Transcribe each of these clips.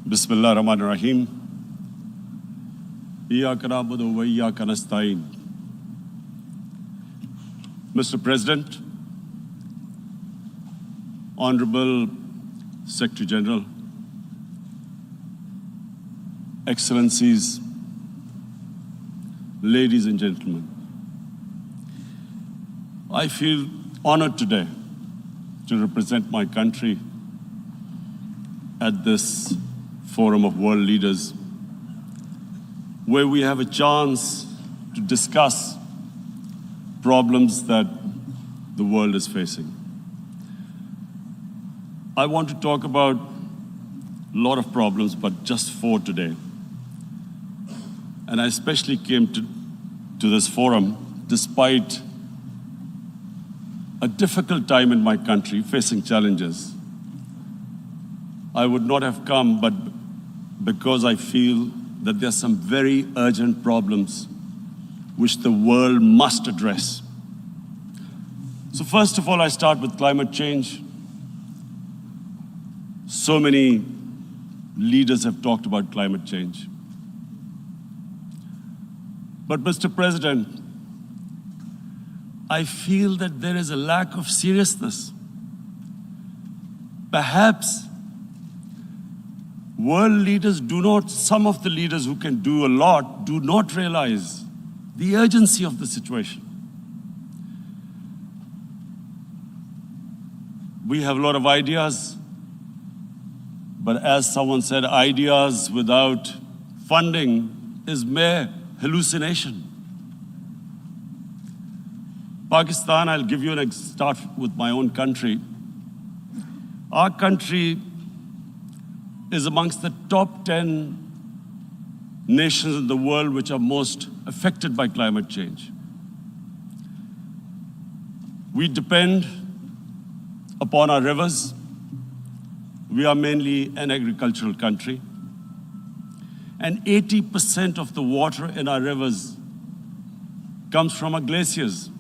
Bismillah ar-Rahman ar-Rahim. Iyyaka na'budu wa iyyaka nasta'in. Mr. President, Honorable Secretary General, Excellencies, ladies and gentlemen, I feel honored today to represent my country at this forum of world leaders, where we have a chance to discuss problems that the world is facing. I want to talk about a lot of problems, but just four today. And I especially came to this forum despite a difficult time in my country, facing challenges. I would not have come, but because I feel that there are some very urgent problems which the world must address. So first of all, I start with climate change. So many leaders have talked about climate change. But Mr. President, I feel that there is a lack of seriousness. Perhaps world leaders some of the leaders who can do a lot, do not realize the urgency of the situation. We have a lot of ideas, but as someone said, ideas without funding is mere hallucination. Pakistan, I'll give you start with my own country. Our country is amongst the top 10 nations in the world which are most affected by climate change. We depend upon our rivers. We are mainly an agricultural country. And 80% of the water in our rivers comes from our glaciers.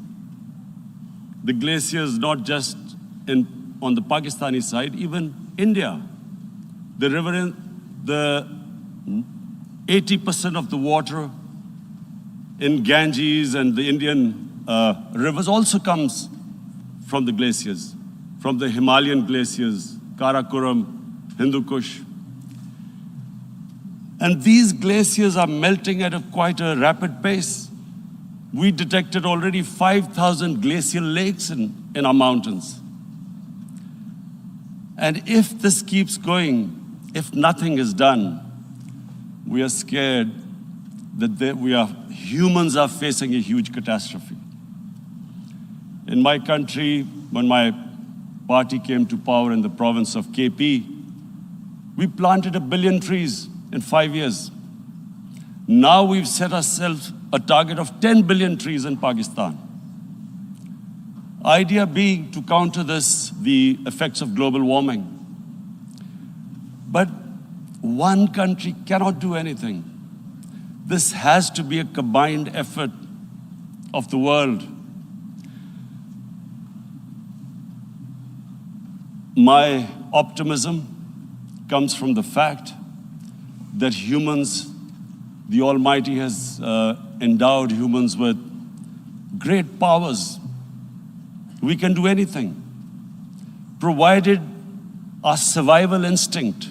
The glaciers not just on the Pakistani side, even India. The 80% of the water in Ganges and the Indian rivers also comes from the glaciers, from the Himalayan glaciers, Karakoram, Hindu Kush. And these glaciers are melting at quite a rapid pace. We detected already 5,000 glacial lakes in our mountains. And if this keeps going, if nothing is done, we are scared that humans are facing a huge catastrophe. In my country, when my party came to power in the province of KP, we planted 1 billion trees in 5 years. Now we've set ourselves a target of 10 billion trees in Pakistan. Idea being to counter the effects of global warming. But one country cannot do anything. This has to be a combined effort of the world. My optimism comes from the fact that humans, the Almighty has endowed humans with great powers. We can do anything, provided our survival instinct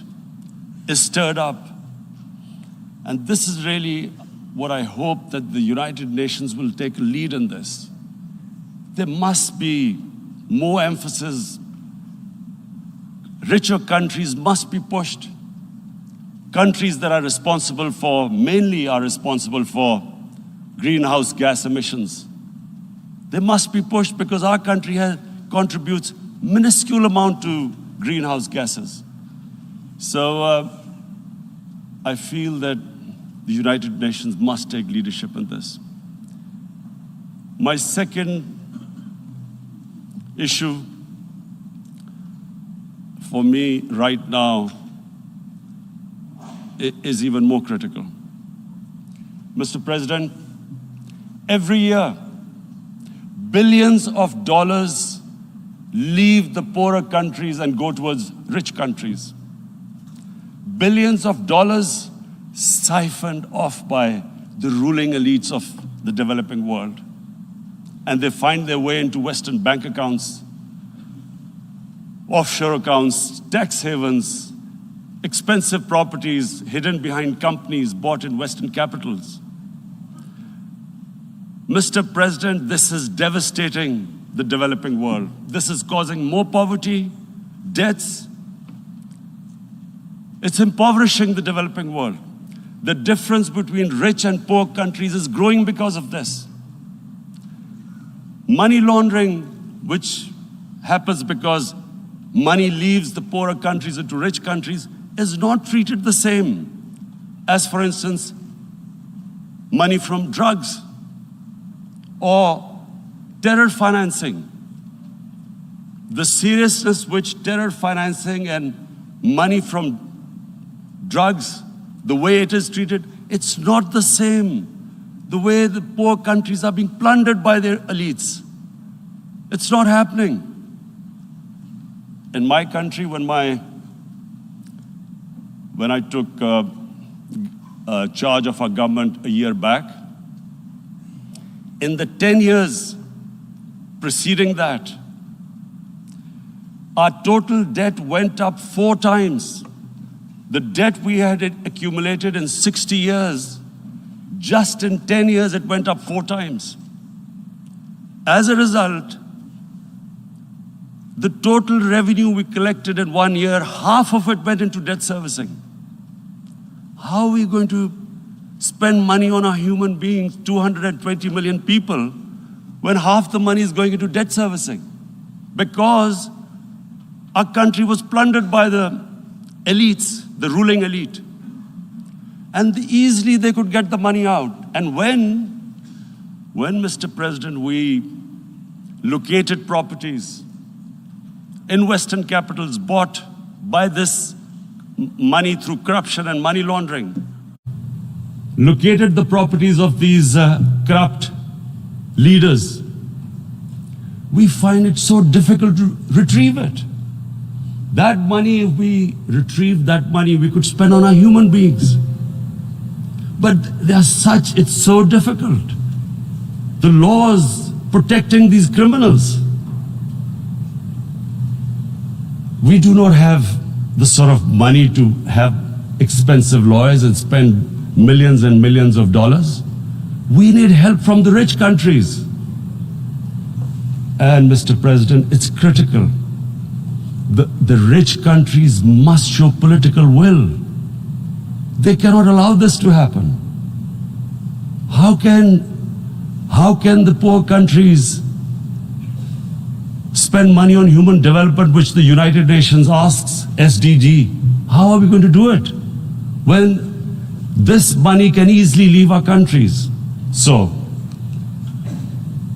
is stirred up. And this is really what I hope that the United Nations will take a lead in this. There must be more emphasis. Richer countries must be pushed. Countries that mainly are responsible for greenhouse gas emissions. They must be pushed because our country contributes minuscule amount to greenhouse gases. So I feel that the United Nations must take leadership in this. My second issue for me right now is even more critical. Mr. President, every year, billions of dollars leave the poorer countries and go towards rich countries. billions of dollars siphoned off by the ruling elites of the developing world. And they find their way into Western bank accounts, offshore accounts, tax havens, expensive properties hidden behind companies bought in Western capitals. Mr. President, this is devastating the developing world. This is causing more poverty, debts. It's impoverishing the developing world. The difference between rich and poor countries is growing because of this. Money laundering, which happens because money leaves the poorer countries into rich countries, is not treated the same as, for instance, money from drugs or terror financing. The seriousness which terror financing and money from drugs, the way it is treated, it's not the same. The way the poor countries are being plundered by their elites. It's not happening. In my country, when I took charge of our government a year back, in the 10 years preceding that, our total debt went up 4 times. The debt we had accumulated in 60 years, just in 10 years, it went up 4 times. As a result, the total revenue we collected in 1 year, half of it went into debt servicing. How are we going to spend money on our human beings, 220 million people, when half the money is going into debt servicing? Because our country was plundered by the elites, the ruling elite. And easily they could get the money out. And when, Mr. President, we located properties in Western capitals bought by this money through corruption and money laundering, located the properties of these corrupt leaders, we find it so difficult to retrieve it. That money, if we retrieved that money, we could spend on our human beings. But it's so difficult. The laws protecting these criminals. We do not have the sort of money to have expensive lawyers and spend millions and millions of dollars. We need help from the rich countries. And Mr. President, it's critical. The rich countries must show political will. They cannot allow this to happen. How can the poor countries spend money on human development, which the United Nations asks, SDG? How are we going to do it when this money can easily leave our countries? So,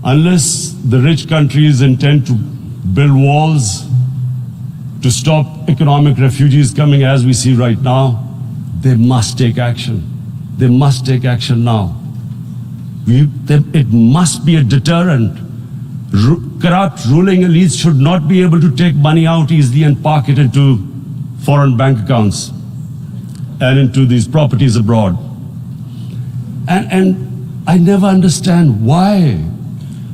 unless the rich countries intend to build walls to stop economic refugees coming as we see right now, they must take action. They must take action now. It must be a deterrent. Corrupt ruling elites should not be able to take money out easily and park it into foreign bank accounts and into these properties abroad. And I never understand why.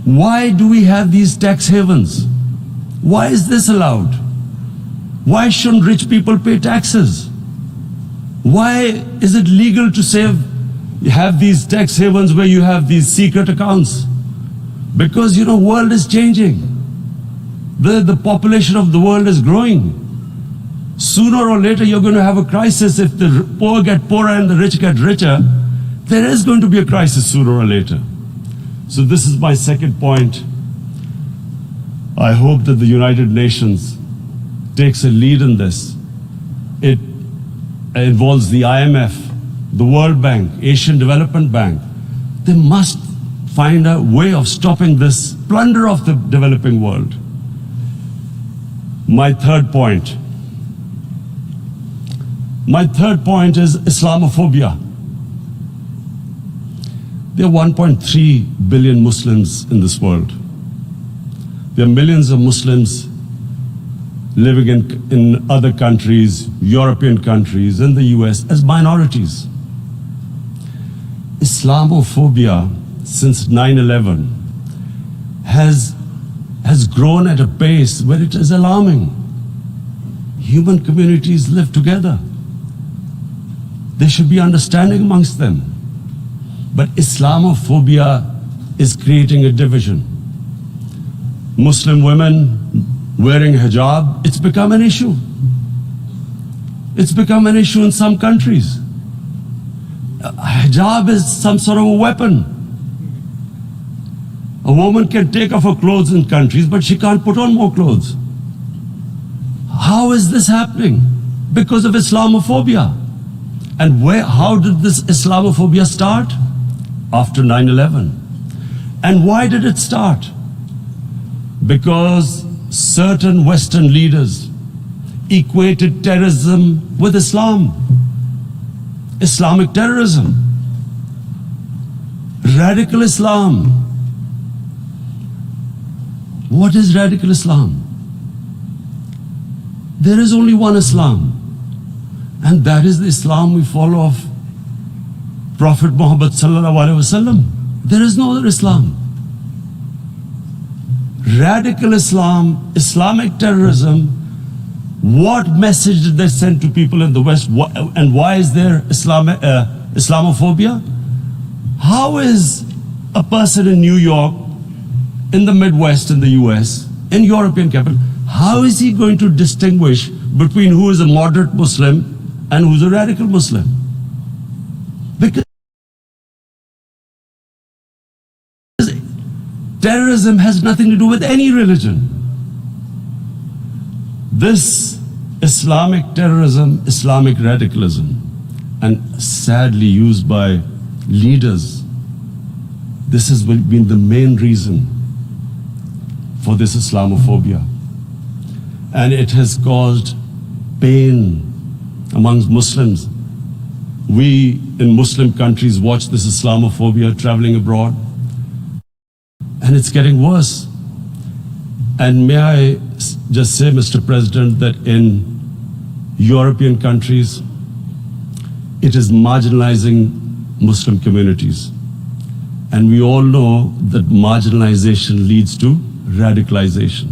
Why do we have these tax havens? Why is this allowed? Why shouldn't rich people pay taxes? Why is it legal to have these tax havens where you have these secret accounts? Because, world is changing. The population of the world is growing. Sooner or later, you're going to have a crisis. If the poor get poorer and the rich get richer, there is going to be a crisis sooner or later. So this is my second point. I hope that the United Nations takes a lead in this. It involves the IMF, the World Bank, Asian Development Bank. They must find a way of stopping this plunder of the developing world. My third point is Islamophobia. There are 1.3 billion Muslims in this world. There are millions of Muslims living in other countries, European countries, in the US, as minorities. Islamophobia since 9/11 has grown at a pace where it is alarming. Human communities live together. There should be understanding amongst them. But Islamophobia is creating a division. Muslim women wearing hijab, it's become an issue. It's become an issue in some countries. Hijab is some sort of a weapon. A woman can take off her clothes in countries, but she can't put on more clothes. How is this happening? Because of Islamophobia. And how did this Islamophobia start? After 9/11. And why did it start? Because certain Western leaders equated terrorism with Islam. Islamic terrorism. Radical Islam. What is radical Islam? There is only one Islam, and that is the Islam we follow of Prophet Muhammad sallallahu alaihi wasallam. There is no other Islam. Radical Islam, Islamic terrorism, what message did they send to people in the West, and why is there Islamophobia? How is a person in New York, in the Midwest, in the US, in European capital, how is he going to distinguish between who is a moderate Muslim and who's a radical Muslim? Because terrorism has nothing to do with any religion. This Islamic terrorism, Islamic radicalism, and sadly used by leaders, this has been the main reason for this Islamophobia. And it has caused pain amongst Muslims. We in Muslim countries watch this Islamophobia traveling abroad, and it's getting worse. And may I just say, Mr. President, that in European countries, it is marginalizing Muslim communities. And we all know that marginalization leads to radicalization.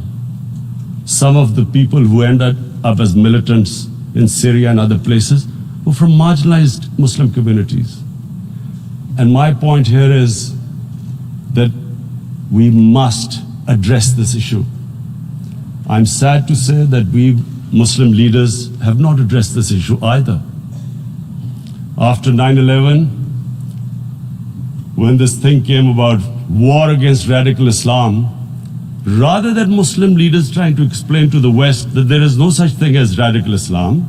Some of the people who ended up as militants in Syria and other places were from marginalized Muslim communities. And my point here is that we must address this issue. I'm sad to say that we Muslim leaders have not addressed this issue either. After 9/11, when this thing came about war against radical Islam, rather than Muslim leaders trying to explain to the West that there is no such thing as radical Islam,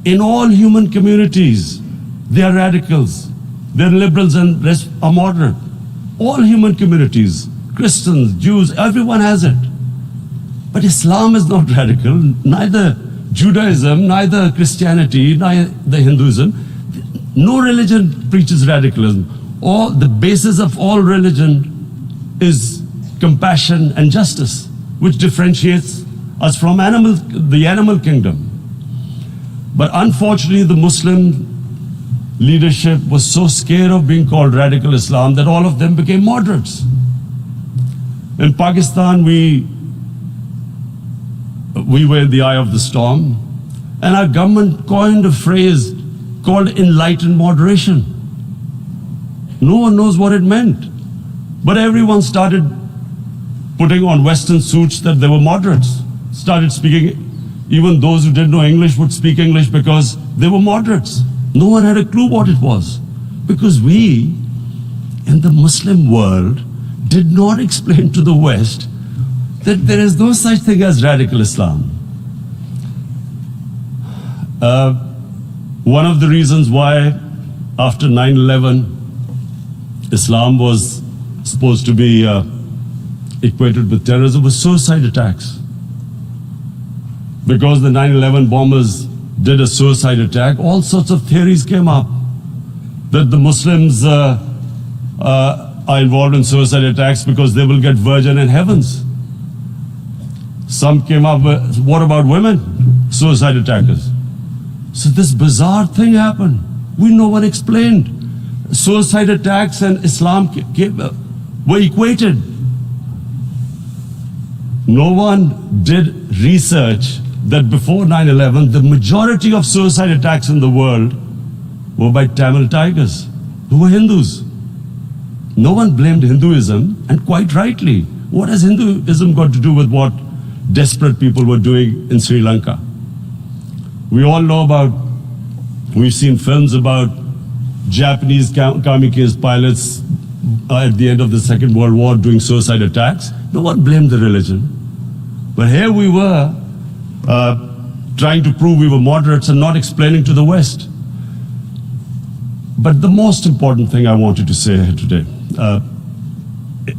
in all human communities, they are radicals. They're liberals and rest are moderate. All human communities, Christians, Jews, everyone has it. But Islam is not radical, neither Judaism, neither Christianity, neither Hinduism. No religion preaches radicalism. The basis of all religion is compassion and justice, which differentiates us from the animal kingdom. But unfortunately, the Muslim leadership was so scared of being called radical Islam that all of them became moderates. In Pakistan, we were in the eye of the storm, and our government coined a phrase called enlightened moderation. No one knows what it meant, but everyone started putting on Western suits that they were moderates, started speaking. Even those who didn't know English would speak English because they were moderates. No one had a clue what it was, because we, in the Muslim world, did not explain to the West that there is no such thing as radical Islam. One of the reasons why after 9/11 Islam was supposed to be equated with terrorism was suicide attacks. Because the 9/11 bombers did a suicide attack, all sorts of theories came up that the Muslims are involved in suicide attacks because they will get virgin in heavens. Some came up with, what about women? Suicide attackers. So this bizarre thing happened. No one explained. Suicide attacks and Islam were equated. No one did research that before 9/11, the majority of suicide attacks in the world were by Tamil tigers, who were Hindus. No one blamed Hinduism, and quite rightly. What has Hinduism got to do with what desperate people were doing in Sri Lanka? We all know about, we've seen films about Japanese kamikaze pilots at the end of the Second World War doing suicide attacks. No one blamed the religion. But here we were trying to prove we were moderates and not explaining to the West. But the most important thing I wanted to say here today,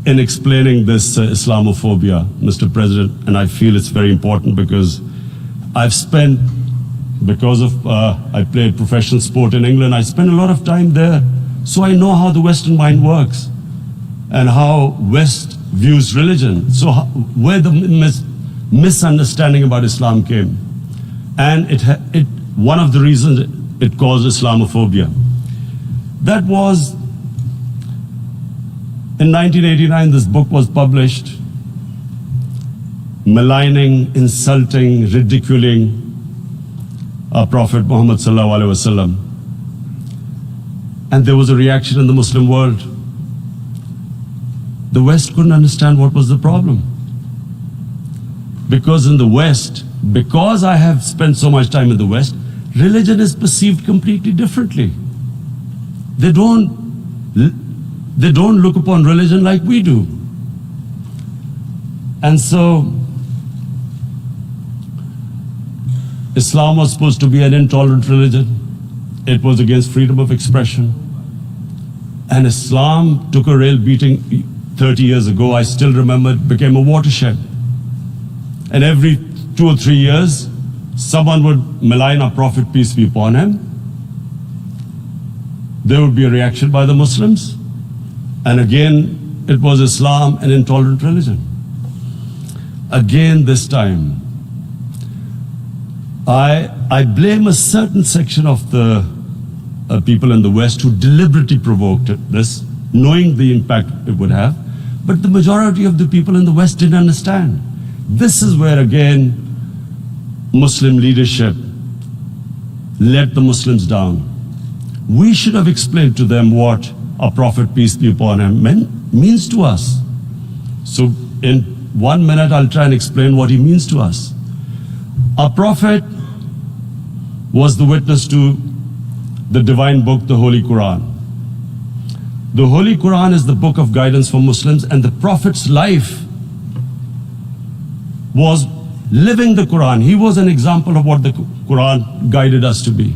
in explaining this Islamophobia, Mr. President, and I feel it's very important because I've spent, because of, I played professional sport in England, I spent a lot of time there, so I know how the Western mind works and how West views religion. So where the misunderstanding about Islam came. And one of the reasons it caused Islamophobia. That was, in 1989, this book was published, maligning, insulting, ridiculing our Prophet Muhammad sallallahu alaihi wasallam. And there was a reaction in the Muslim world. The West couldn't understand what was the problem. Because in the West, because I have spent so much time in the West, religion is perceived completely differently. They don't look upon religion like we do. And so, Islam was supposed to be an intolerant religion. It was against freedom of expression. And Islam took a real beating 30 years ago. I still remember it became a watershed. And every 2 or 3 years, someone would malign our Prophet, peace be upon him. There would be a reaction by the Muslims. And again, it was Islam, an intolerant religion. Again, this time, I blame a certain section of the people in the West who deliberately provoked this, knowing the impact it would have. But the majority of the people in the West didn't understand. This is where, again, Muslim leadership let the Muslims down. We should have explained to them what our Prophet, peace be upon him, means to us. So in 1 minute, I'll try and explain what he means to us. Our Prophet was the witness to the divine book, the Holy Quran. The Holy Quran is the book of guidance for Muslims, and the Prophet's life was living the Quran. He was an example of what the Quran guided us to be.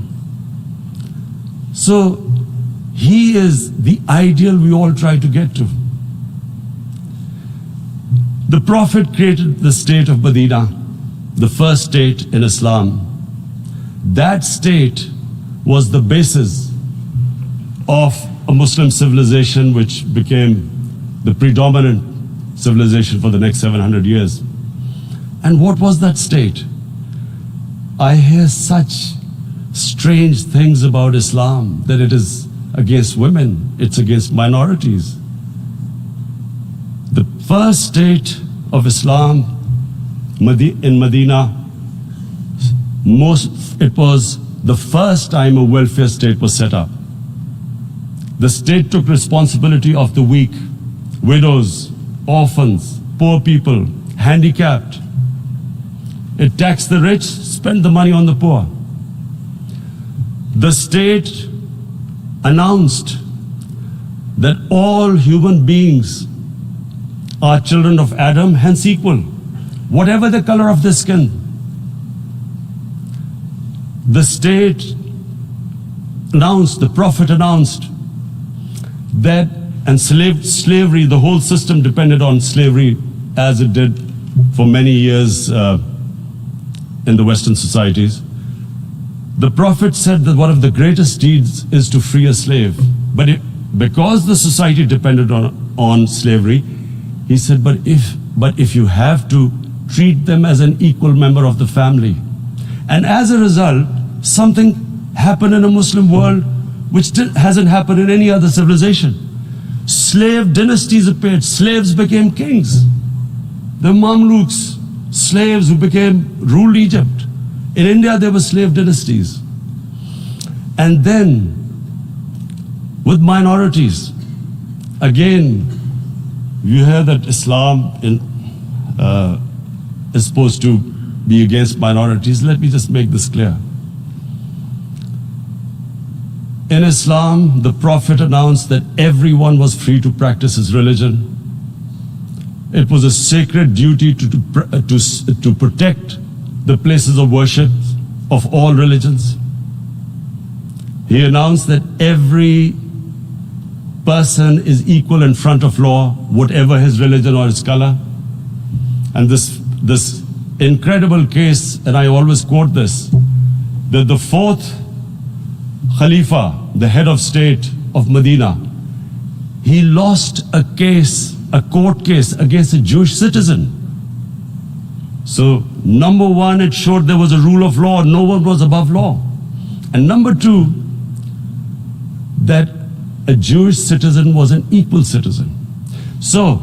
So he is the ideal we all try to get to. The Prophet created the state of Medina, the first state in Islam. That state was the basis of a Muslim civilization which became the predominant civilization for the next 700 years. And what was that state? I hear such strange things about Islam, that it is against women, it's against minorities. The first state of Islam in Medina, it was the first time a welfare state was set up. The state took responsibility of the weak, widows, orphans, poor people, handicapped. It taxed the rich, spent the money on the poor. The state announced that all human beings are children of Adam, hence equal, whatever the color of their skin. The state announced, the Prophet announced that, and slavery, the whole system depended on slavery as it did for many years in the Western societies. The Prophet said that one of the greatest deeds is to free a slave. But because the society depended on slavery, he said, but if you have to treat them as an equal member of the family. And as a result, something happened in a Muslim world which hasn't happened in any other civilization. Slave dynasties appeared. Slaves became kings. The Mamluks, slaves who ruled Egypt. In India, there were slave dynasties. And then, with minorities, again, you hear that Islam is supposed to be against minorities. Let me just make this clear. In Islam, the Prophet announced that everyone was free to practice his religion. It was a sacred duty to protect the places of worship of all religions. He announced that every person is equal in front of law, whatever his religion or his color. And this incredible case, and I always quote this, that the fourth Khalifa, the head of state of Medina, he lost a court case against a Jewish citizen. So, number one, it showed there was a rule of law, no one was above law. And number two, that a Jewish citizen was an equal citizen. So,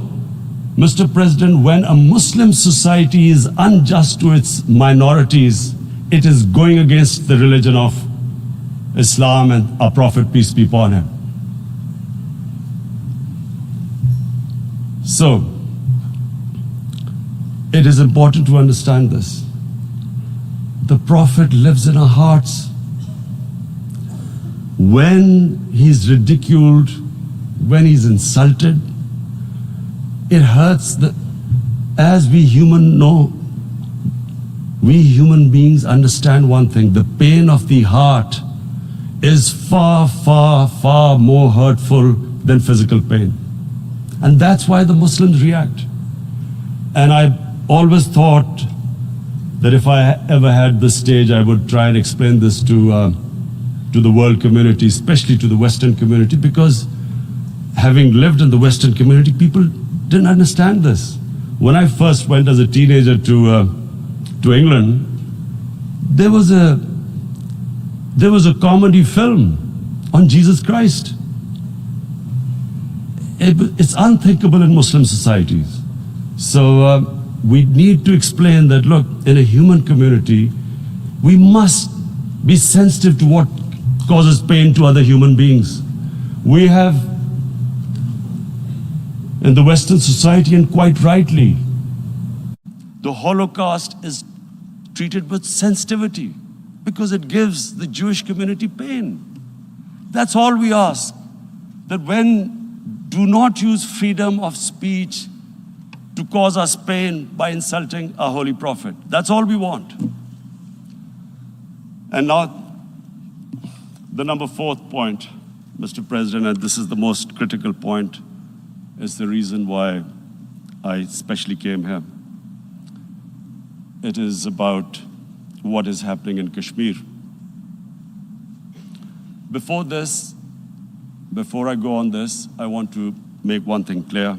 Mr. President, when a Muslim society is unjust to its minorities, it is going against the religion of Islam and our Prophet, peace be upon him. So, it is important to understand this. The Prophet lives in our hearts. When he's ridiculed, when he's insulted, it hurts. As we human beings understand one thing, the pain of the heart is far, far, far more hurtful than physical pain. And that's why the Muslims react. And I always thought that if I ever had this stage, I would try and explain this to the world community, especially to the Western community, because having lived in the Western community, people didn't understand this. When I first went as a teenager to England, there was a comedy film on Jesus Christ. It's unthinkable in Muslim societies. So we need to explain that, look, in a human community, we must be sensitive to what causes pain to other human beings. We have, in the Western society, and quite rightly, the Holocaust is treated with sensitivity because it gives the Jewish community pain. That's all we ask. That do not use freedom of speech to cause us pain by insulting our Holy Prophet. That's all we want. And now, the number fourth point, Mr. President, and this is the most critical point, is the reason why I especially came here. It is about what is happening in Kashmir. Before I go on this, I want to make one thing clear,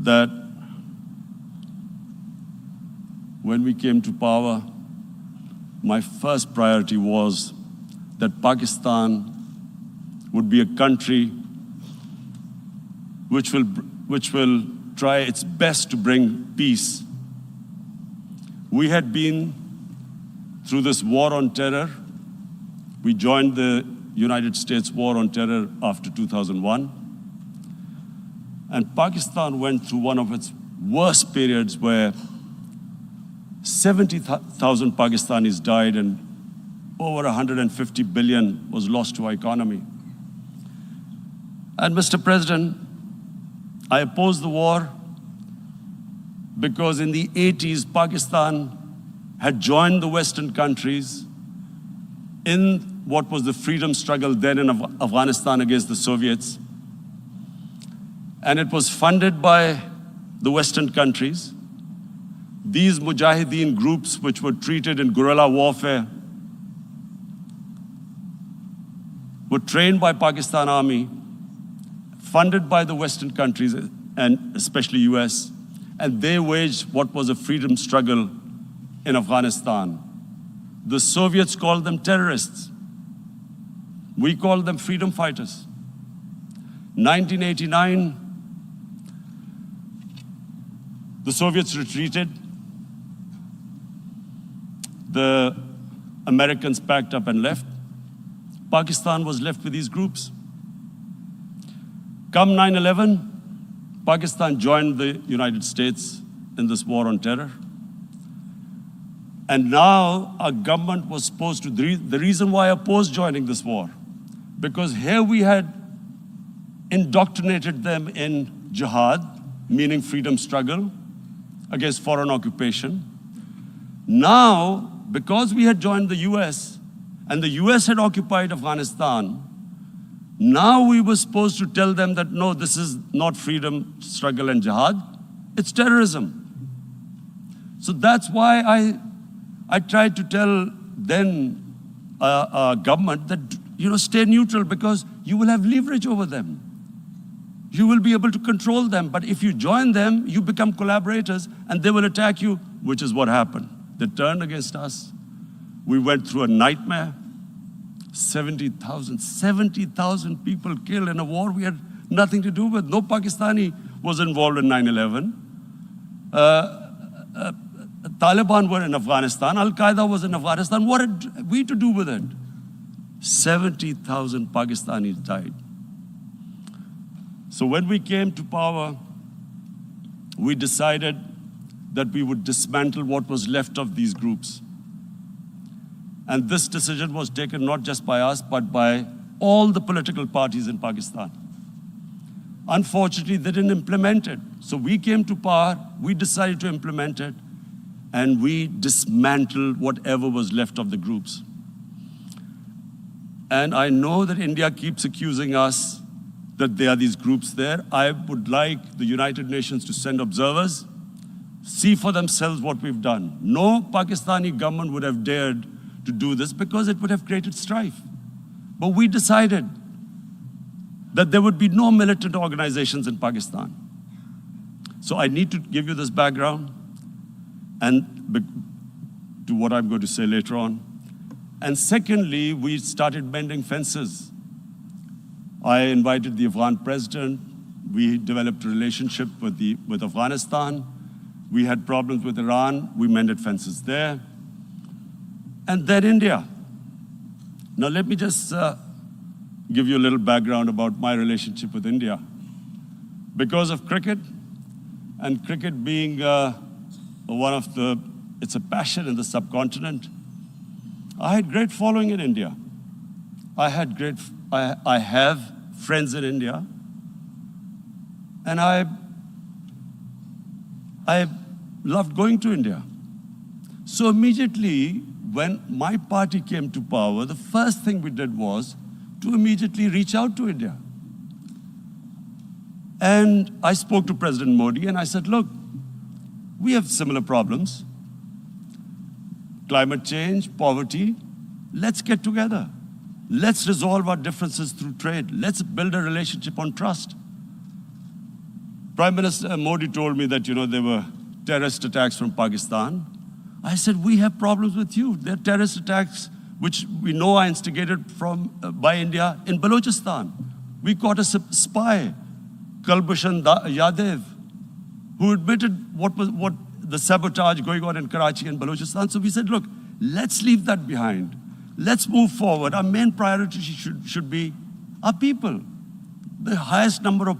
that when we came to power, my first priority was that Pakistan would be a country which will try its best to bring peace. We had been through this war on terror. We joined the United States war on terror after 2001. And Pakistan went through one of its worst periods where 70,000 Pakistanis died and over 150 billion was lost to our economy. And Mr. President, I opposed the war because in the 80s, Pakistan had joined the Western countries in what was the freedom struggle then in Afghanistan against the Soviets. And it was funded by the Western countries. These Mujahideen groups, which were treated in guerrilla warfare, were trained by Pakistan Army, funded by the Western countries, and especially US, and they waged what was a freedom struggle in Afghanistan. The Soviets called them terrorists. We called them freedom fighters. 1989, the Soviets retreated. The Americans packed up and left. Pakistan was left with these groups. Come 9/11, Pakistan joined the United States in this war on terror. And now our government was supposed to, the reason why I opposed joining this war, because here we had indoctrinated them in jihad, meaning freedom struggle against foreign occupation. Now, because we had joined the US and the US had occupied Afghanistan, now we were supposed to tell them that no, this is not freedom struggle and jihad, it's terrorism. So that's why I tried to tell then government that, stay neutral, because you will have leverage over them. You will be able to control them. But if you join them, you become collaborators and they will attack you, which is what happened. They turned against us. We went through a nightmare. 70,000 people killed in a war we had nothing to do with. No Pakistani was involved in 9/11. Taliban were in Afghanistan. Al-Qaeda was in Afghanistan. What had we to do with it? 70,000 Pakistanis died. So when we came to power, we decided that we would dismantle what was left of these groups. And this decision was taken not just by us, but by all the political parties in Pakistan. Unfortunately, they didn't implement it. So we came to power, we decided to implement it, and we dismantled whatever was left of the groups. And I know that India keeps accusing us that there are these groups there. I would like the United Nations to send observers, see for themselves what we've done. No Pakistani government would have dared to do this because it would have created strife. But we decided that there would be no militant organizations in Pakistan. So I need to give you this background and to what I'm going to say later on. And secondly, we started mending fences. I invited the Afghan president. We developed a relationship with Afghanistan. We had problems with Iran. We mended fences there. And then India. Now let me just give you a little background about my relationship with India. Because of cricket, and cricket being it's a passion in the subcontinent, I had great following in India. I have friends in India, and I loved going to India. So immediately, when my party came to power, the first thing we did was to immediately reach out to India. And I spoke to President Modi and I said, look, we have similar problems. Climate change, poverty, let's get together. Let's resolve our differences through trade. Let's build a relationship on trust. Prime Minister Modi told me that, there were terrorist attacks from Pakistan. I said, we have problems with you. There are terrorist attacks which we know are instigated by India in Balochistan. We caught a spy, Kulbhushan Yadav, who admitted what the sabotage going on in Karachi and Balochistan. So we said, look, let's leave that behind. Let's move forward. Our main priority should be our people. The highest number of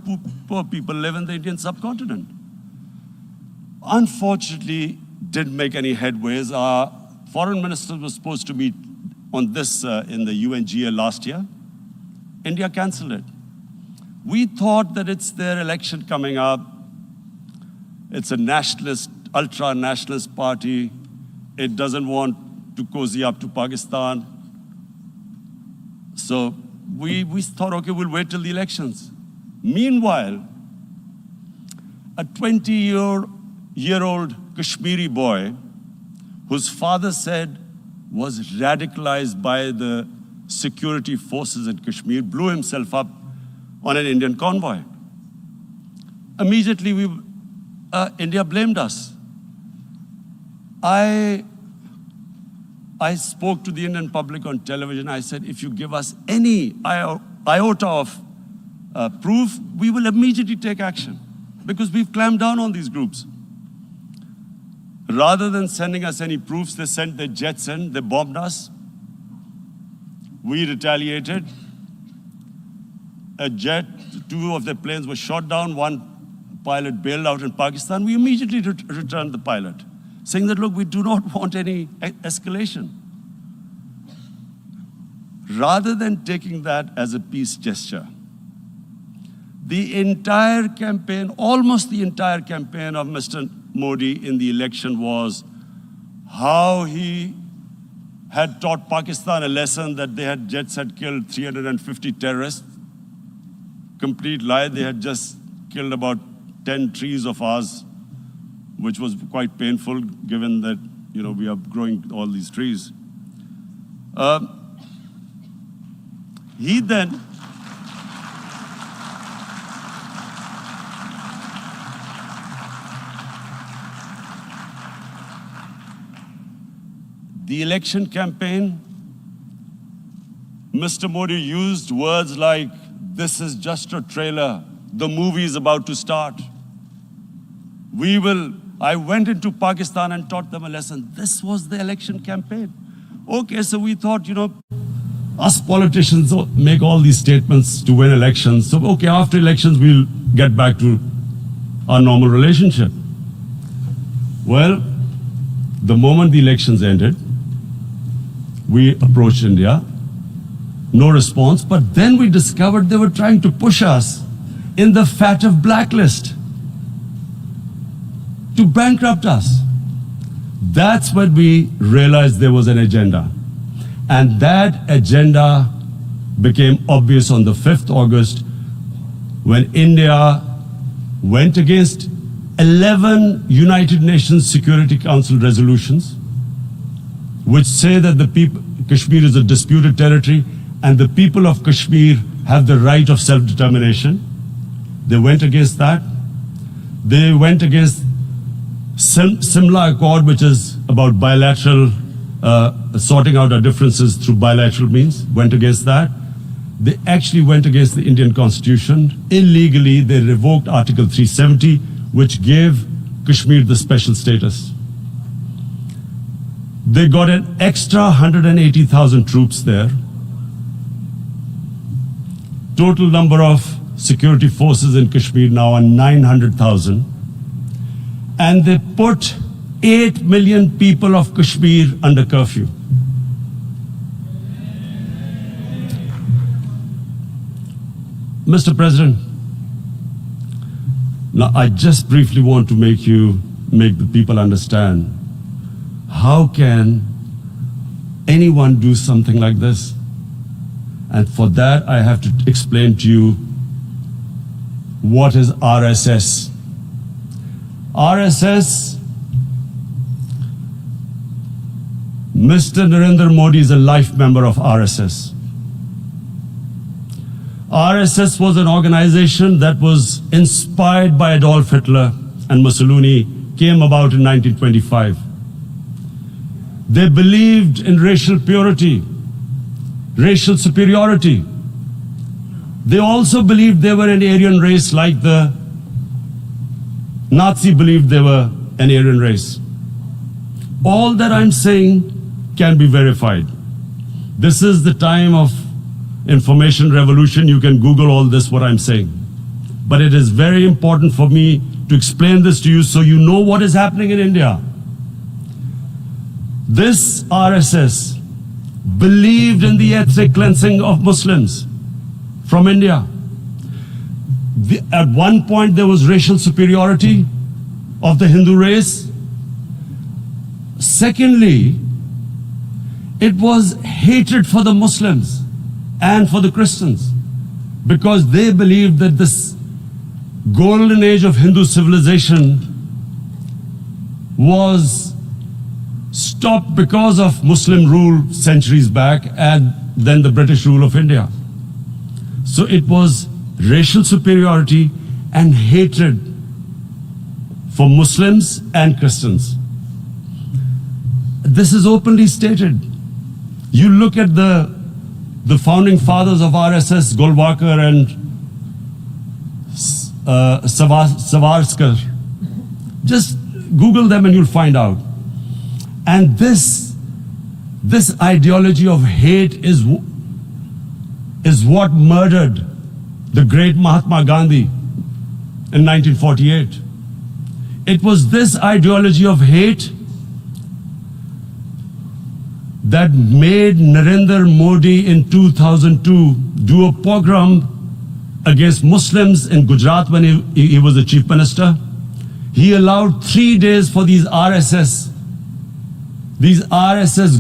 poor people live in the Indian subcontinent. Unfortunately, didn't make any headways. Our foreign minister was supposed to meet on this in the UNGA last year. India canceled it. We thought that it's their election coming up. It's a nationalist, ultra-nationalist party. It doesn't want to cozy up to Pakistan. So we thought, okay, we'll wait till the elections. Meanwhile, a 20-year-old Kashmiri boy, whose father said was radicalized by the security forces in Kashmir, blew himself up on an Indian convoy. Immediately, India blamed us. I spoke to the Indian public on television. I said, if you give us any iota of proof, we will immediately take action because we've clamped down on these groups. Rather than sending us any proofs, they sent their jets in, they bombed us. We retaliated. A jet, 2 of their planes were shot down, 1 pilot bailed out in Pakistan. We immediately returned the pilot, saying that, look, we do not want any escalation. Rather than taking that as a peace gesture, the entire campaign, almost the entire campaign of Mr. Modi in the election was how he had taught Pakistan a lesson that jets had killed 350 terrorists. Complete lie, they had just killed about 10 trees of ours, which was quite painful given that, we are growing all these trees. He then the election campaign, Mr. Modi used words like, this is just a trailer, the movie is about to start. I went into Pakistan and taught them a lesson. This was the election campaign. Okay, so we thought, us politicians make all these statements to win elections. So, okay, after elections, we'll get back to our normal relationship. Well, the moment the elections ended, we approached India, no response, but then we discovered they were trying to push us in the FATF blacklist to bankrupt us. That's when we realized there was an agenda. And that agenda became obvious on the 5th August when India went against 11 United Nations Security Council resolutions which say that Kashmir is a disputed territory and the people of Kashmir have the right of self-determination. They went against that. They went against Simla Accord, which is about bilateral, sorting out our differences through bilateral means, went against that. They actually went against the Indian Constitution. Illegally, they revoked Article 370, which gave Kashmir the special status. They got an extra 180,000 troops there. Total number of security forces in Kashmir now are 900,000. And they put 8 million people of Kashmir under curfew. Mr. President, now I just briefly want to make the people understand, how can anyone do something like this? And for that, I have to explain to you what is RSS. RSS, Mr. Narendra Modi is a life member of RSS. RSS was an organization that was inspired by Adolf Hitler and Mussolini, came about in 1925. They believed in racial purity, racial superiority. They also believed they were an Aryan race like the Nazi believed they were an Aryan race. All that I'm saying can be verified. This is the time of information revolution. You can Google all this, what I'm saying. But it is very important for me to explain this to you so you know what is happening in India. This RSS believed in the ethnic cleansing of Muslims from India. At one point, there was racial superiority of the Hindu race. Secondly, it was hatred for the Muslims and for the Christians because they believed that this golden age of Hindu civilization was stopped because of Muslim rule centuries back and then the British rule of India. So it was racial superiority and hatred for Muslims and Christians. This is openly stated. You look at the founding fathers of RSS, Golwalkar and Savarkar. Just Google them and you'll find out. And this ideology of hate is what murdered the great Mahatma Gandhi in 1948. It was this ideology of hate that made Narendra Modi in 2002 do a pogrom against Muslims in Gujarat when he was the chief minister. He allowed 3 days for these RSS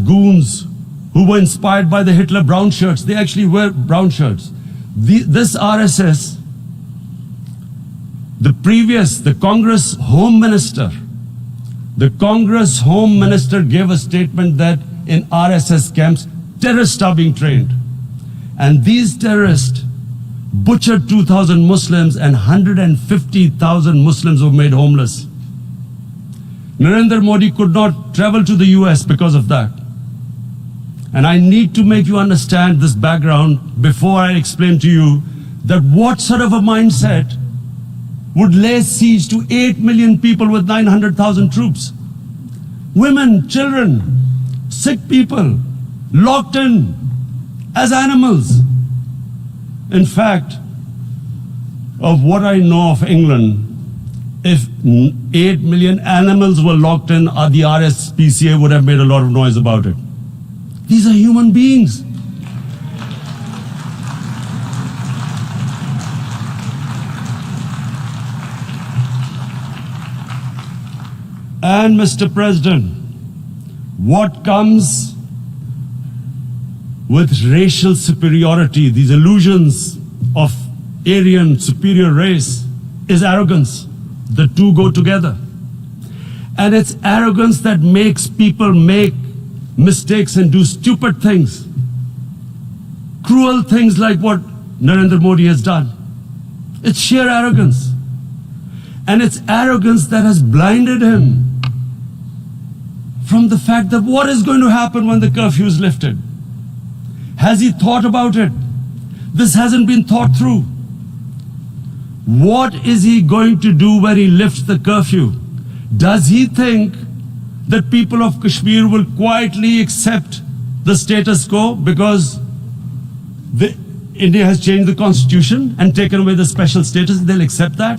goons who were inspired by the Hitler brown shirts. They actually wear brown shirts. This RSS, the Congress Home Minister gave a statement that in RSS camps, terrorists are being trained. And these terrorists butchered 2,000 Muslims and 150,000 Muslims were made homeless. Narendra Modi could not travel to the US because of that. And I need to make you understand this background before I explain to you that what sort of a mindset would lay siege to 8 million people with 900,000 troops. Women, children, sick people, locked in as animals. In fact, of what I know of England, if 8 million animals were locked in, the RSPCA would have made a lot of noise about it. These are human beings. And Mr. President, what comes with racial superiority, these illusions of Aryan superior race, is arrogance. The two go together. And it's arrogance that makes people make mistakes and do stupid things. Cruel things like what Narendra Modi has done. It's sheer arrogance. And it's arrogance that has blinded him from the fact that what is going to happen when the curfew is lifted. Has he thought about it? This hasn't been thought through. What is he going to do when he lifts the curfew? Does he think that people of Kashmir will quietly accept the status quo because India has changed the constitution and taken away the special status? They'll accept that?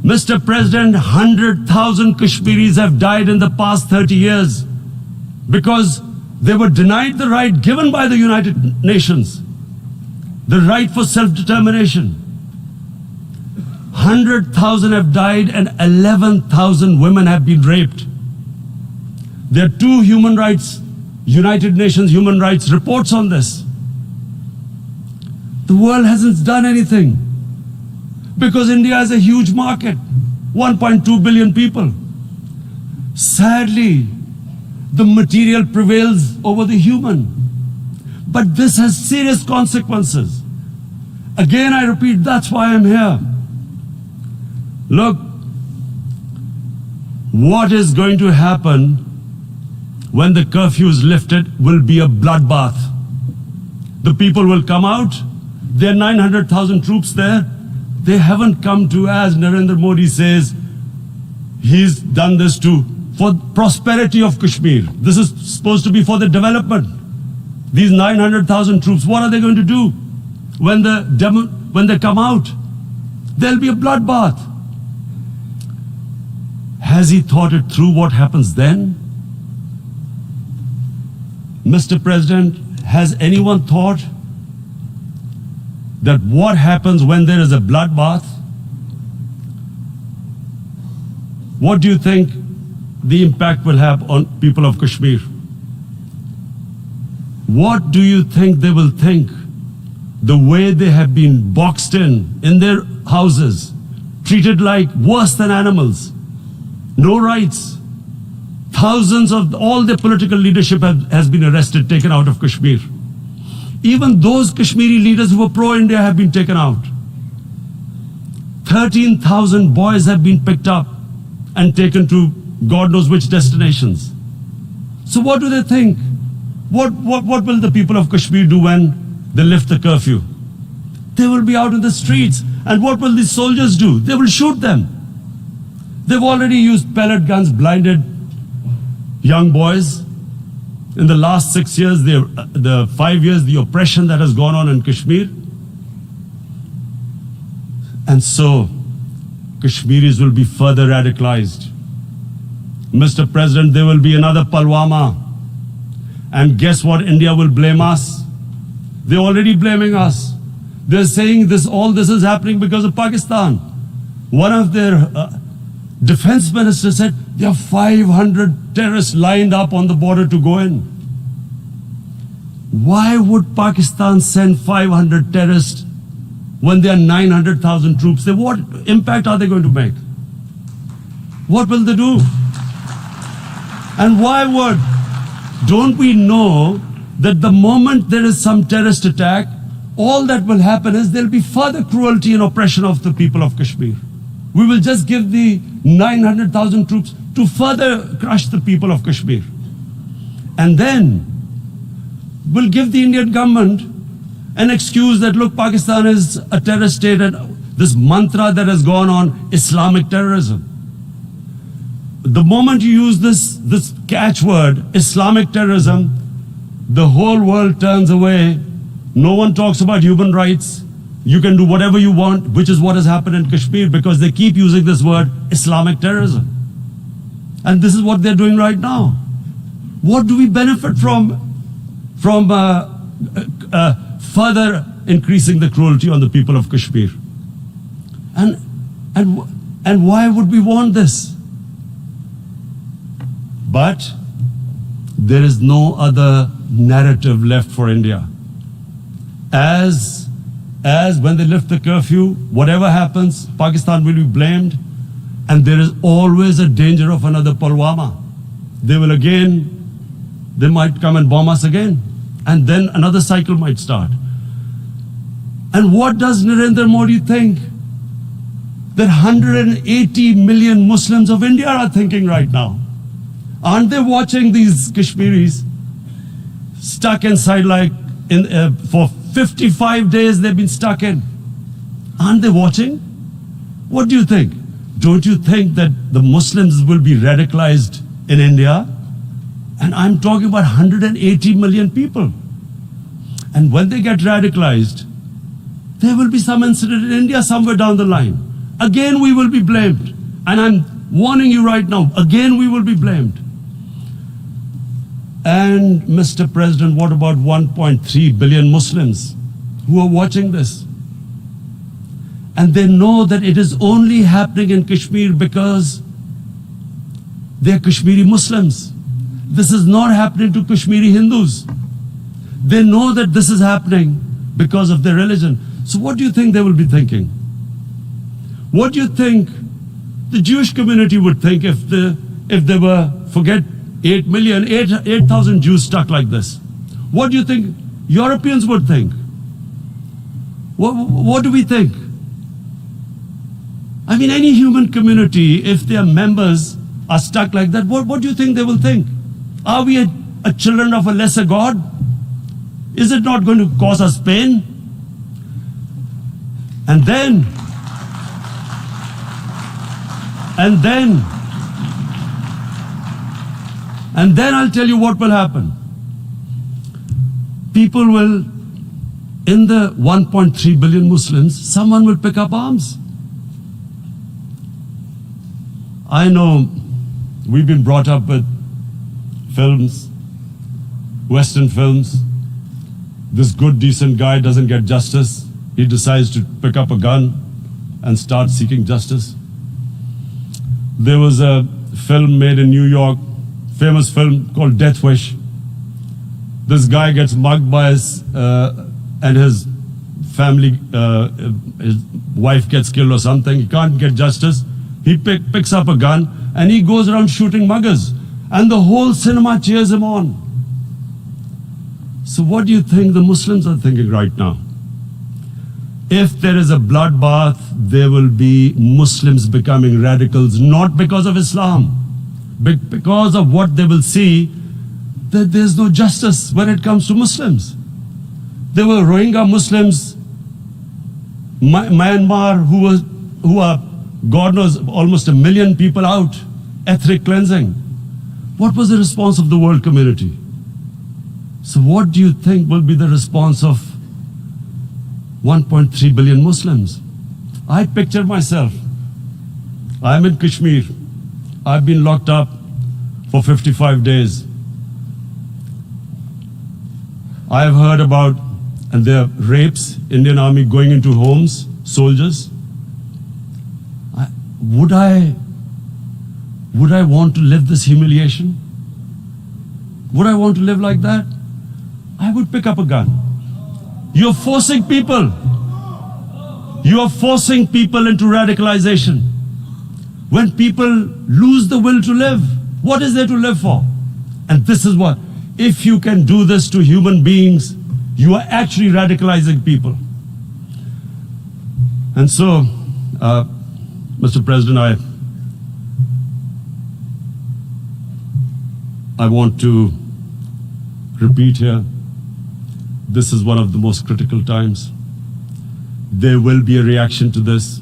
Mr. President, 100,000 Kashmiris have died in the past 30 years because they were denied the right given by the United Nations, the right for self-determination. 100,000 have died and 11,000 women have been raped. There are 2 United Nations human rights reports on this. The world hasn't done anything because India is a huge market, 1.2 billion people. Sadly, the material prevails over the human. But this has serious consequences. Again, I repeat, that's why I'm here. Look, what is going to happen when the curfew is lifted will be a bloodbath. The people will come out. There are 900,000 troops there. They haven't come to, as Narendra Modi says, he's done this for prosperity of Kashmir. This is supposed to be for the development. These 900,000 troops, what are they going to do when they come out? There'll be a bloodbath. Has he thought it through what happens then? Mr. President, has anyone thought that what happens when there is a bloodbath? What do you think the impact will have on people of Kashmir? What do you think they will think? The way they have been boxed in their houses, treated like worse than animals, no rights. Thousands of all the political leadership has been arrested, taken out of Kashmir. Even those Kashmiri leaders who were pro-India have been taken out. 13,000 boys have been picked up and taken to God knows which destinations. So what do they think? What will the people of Kashmir do when they lift the curfew? They will be out in the streets. And what will these soldiers do? They will shoot them. They've already used pellet guns, blinded young boys. In the last 6 years, the 5 years, the oppression that has gone on in Kashmir. And so, Kashmiris will be further radicalized. Mr. President, there will be another Pulwama. And guess what? India will blame us. They're already blaming us. They're saying all this is happening because of Pakistan. One of their defense ministers said there are 500 terrorists lined up on the border to go in. Why would Pakistan send 500 terrorists when there are 900,000 troops? What impact are they going to make? What will they do? And why would? Don't we know that the moment there is some terrorist attack, all that will happen is there'll be further cruelty and oppression of the people of Kashmir. We will just give the 900,000 troops to further crush the people of Kashmir. And then we'll give the Indian government an excuse that, look, Pakistan is a terrorist state, and this mantra that has gone on, Islamic terrorism. The moment you use this catchword, Islamic terrorism, the whole world turns away. No one talks about human rights. You can do whatever you want, which is what has happened in Kashmir, because they keep using this word, Islamic terrorism. And this is what they're doing right now. What do we benefit from further increasing the cruelty on the people of Kashmir? And why would we want this? But there is no other narrative left for India. As when they lift the curfew, whatever happens, Pakistan will be blamed, and there is always a danger of another Pulwama. They might come and bomb us again, and then another cycle might start. And what does Narendra Modi think? That 180 million Muslims of India are thinking right now. Aren't they watching these Kashmiris stuck inside for 55 days they've been stuck in? Aren't they watching? What do you think? Don't you think that the Muslims will be radicalized in India? And I'm talking about 180 million people. And when they get radicalized, there will be some incident in India somewhere down the line. Again, we will be blamed. And I'm warning you right now, again, we will be blamed. And Mr. President, what about 1.3 billion Muslims who are watching this? And they know that it is only happening in Kashmir because they're Kashmiri Muslims. This is not happening to Kashmiri Hindus. They know that this is happening because of their religion. So what do you think they will be thinking? What do you think the Jewish community would think if they were, forget 8,000 Jews stuck like this? What do you think Europeans would think? What do we think? I mean, any human community, if their members are stuck like that, what do you think they will think? Are we a children of a lesser God? Is it not going to cause us pain? And then I'll tell you what will happen. People will, in the 1.3 billion Muslims, someone will pick up arms. I know we've been brought up with films, Western films. This good, decent guy doesn't get justice. He decides to pick up a gun and start seeking justice. There was a film made in New York, famous film called Death Wish. This guy gets mugged by his family, his wife gets killed or something. He can't get justice. He picks up a gun and he goes around shooting muggers. And the whole cinema cheers him on. So what do you think the Muslims are thinking right now? if there is a bloodbath, there will be Muslims becoming radicals, not because of Islam, but because of what they will see, that there's no justice when it comes to Muslims. There were Rohingya Muslims, Myanmar, who are, God knows, almost 1 million people out, ethnic cleansing. What was the response of the world community? So what do you think will be the response of 1.3 billion Muslims? I picture myself. I'm in Kashmir. I've been locked up for 55 days. I've heard about, and there are rapes, Indian Army going into homes, soldiers. Would I want to live this humiliation? Would I want to live like that? I would pick up a gun. You're forcing people. You are forcing people into radicalization. When people lose the will to live, what is there to live for? And this is what, if you can do this to human beings, you are actually radicalizing people. And so, Mr. President, I want to repeat here, this is one of the most critical times. There will be a reaction to this.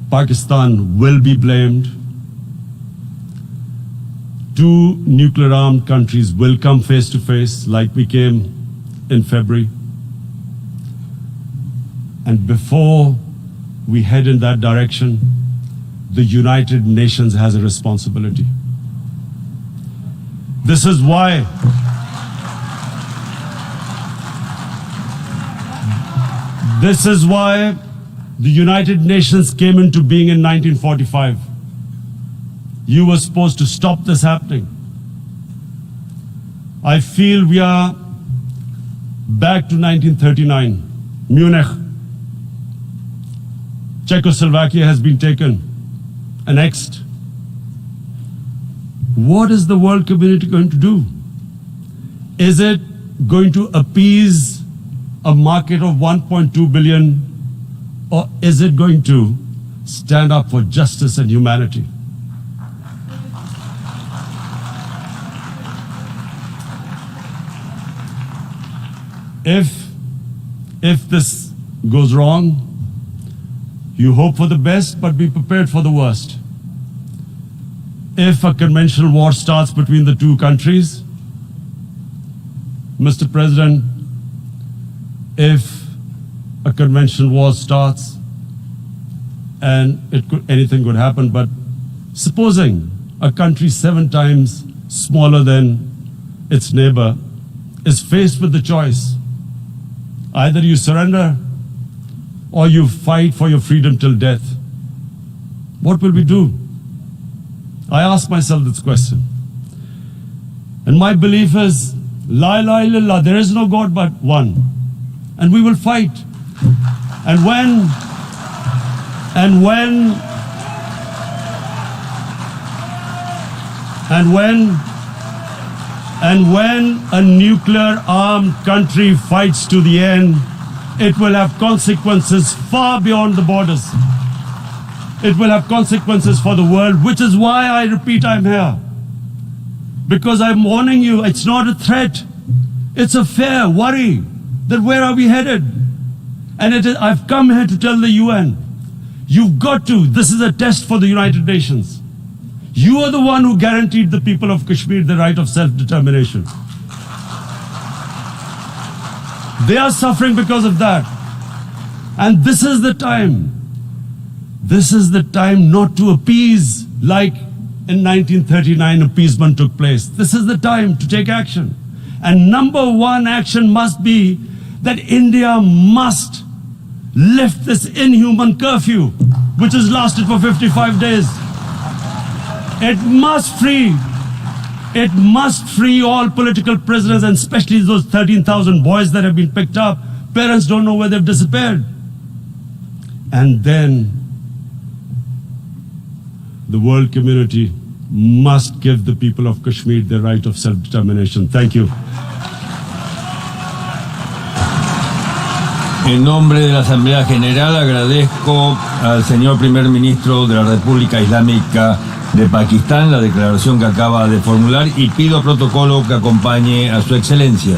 Pakistan will be blamed. 2 nuclear-armed countries will come face to face like we came in February. And before we head in that direction, the United Nations has a responsibility. This is why the United Nations came into being in 1945. You were supposed to stop this happening. I feel we are back to 1939, Munich. Czechoslovakia has been taken, annexed. What is the world community going to do? Is it going to appease a market of 1.2 billion, or is it going to stand up for justice and humanity? If this goes wrong, you hope for the best, but be prepared for the worst. If a conventional war starts between the 2 countries, Mr. President, if a conventional war starts, and anything could happen, but supposing a country 7 times smaller than its neighbor is faced with the choice, either you surrender or you fight for your freedom till death, what will we do? I ask myself this question. And my belief is, La ilaha illallah, there is no God but one. And we will fight. And when a nuclear-armed country fights to the end, it will have consequences far beyond the borders. It will have consequences for the world, which is why I repeat I'm here. Because I'm warning you, it's not a threat. It's a fair worry that where are we headed? And I've come here to tell the UN, you've got to, this is a test for the United Nations. You are the one who guaranteed the people of Kashmir the right of self-determination. They are suffering because of that. And this is the time. This is the time not to appease like in 1939 appeasement took place. This is the time to take action. And number 1 action must be that India must lift this inhuman curfew, which has lasted for 55 days. It must free all political prisoners, and especially those 13,000 boys that have been picked up. Parents don't know where they've disappeared. And then the world community must give the people of Kashmir the right of self-determination. Thank you. En nombre de la Asamblea General agradezco al señor Primer Ministro de la República Islámica de Pakistán la declaración que acaba de formular y pido protocolo que acompañe a su excelencia.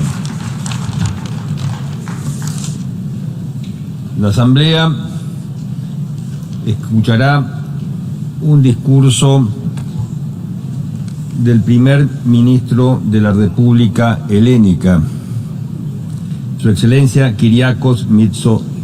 La Asamblea escuchará un discurso del Primer Ministro de la República Helénica, Su Excelencia Kyriakos Mitsotakis.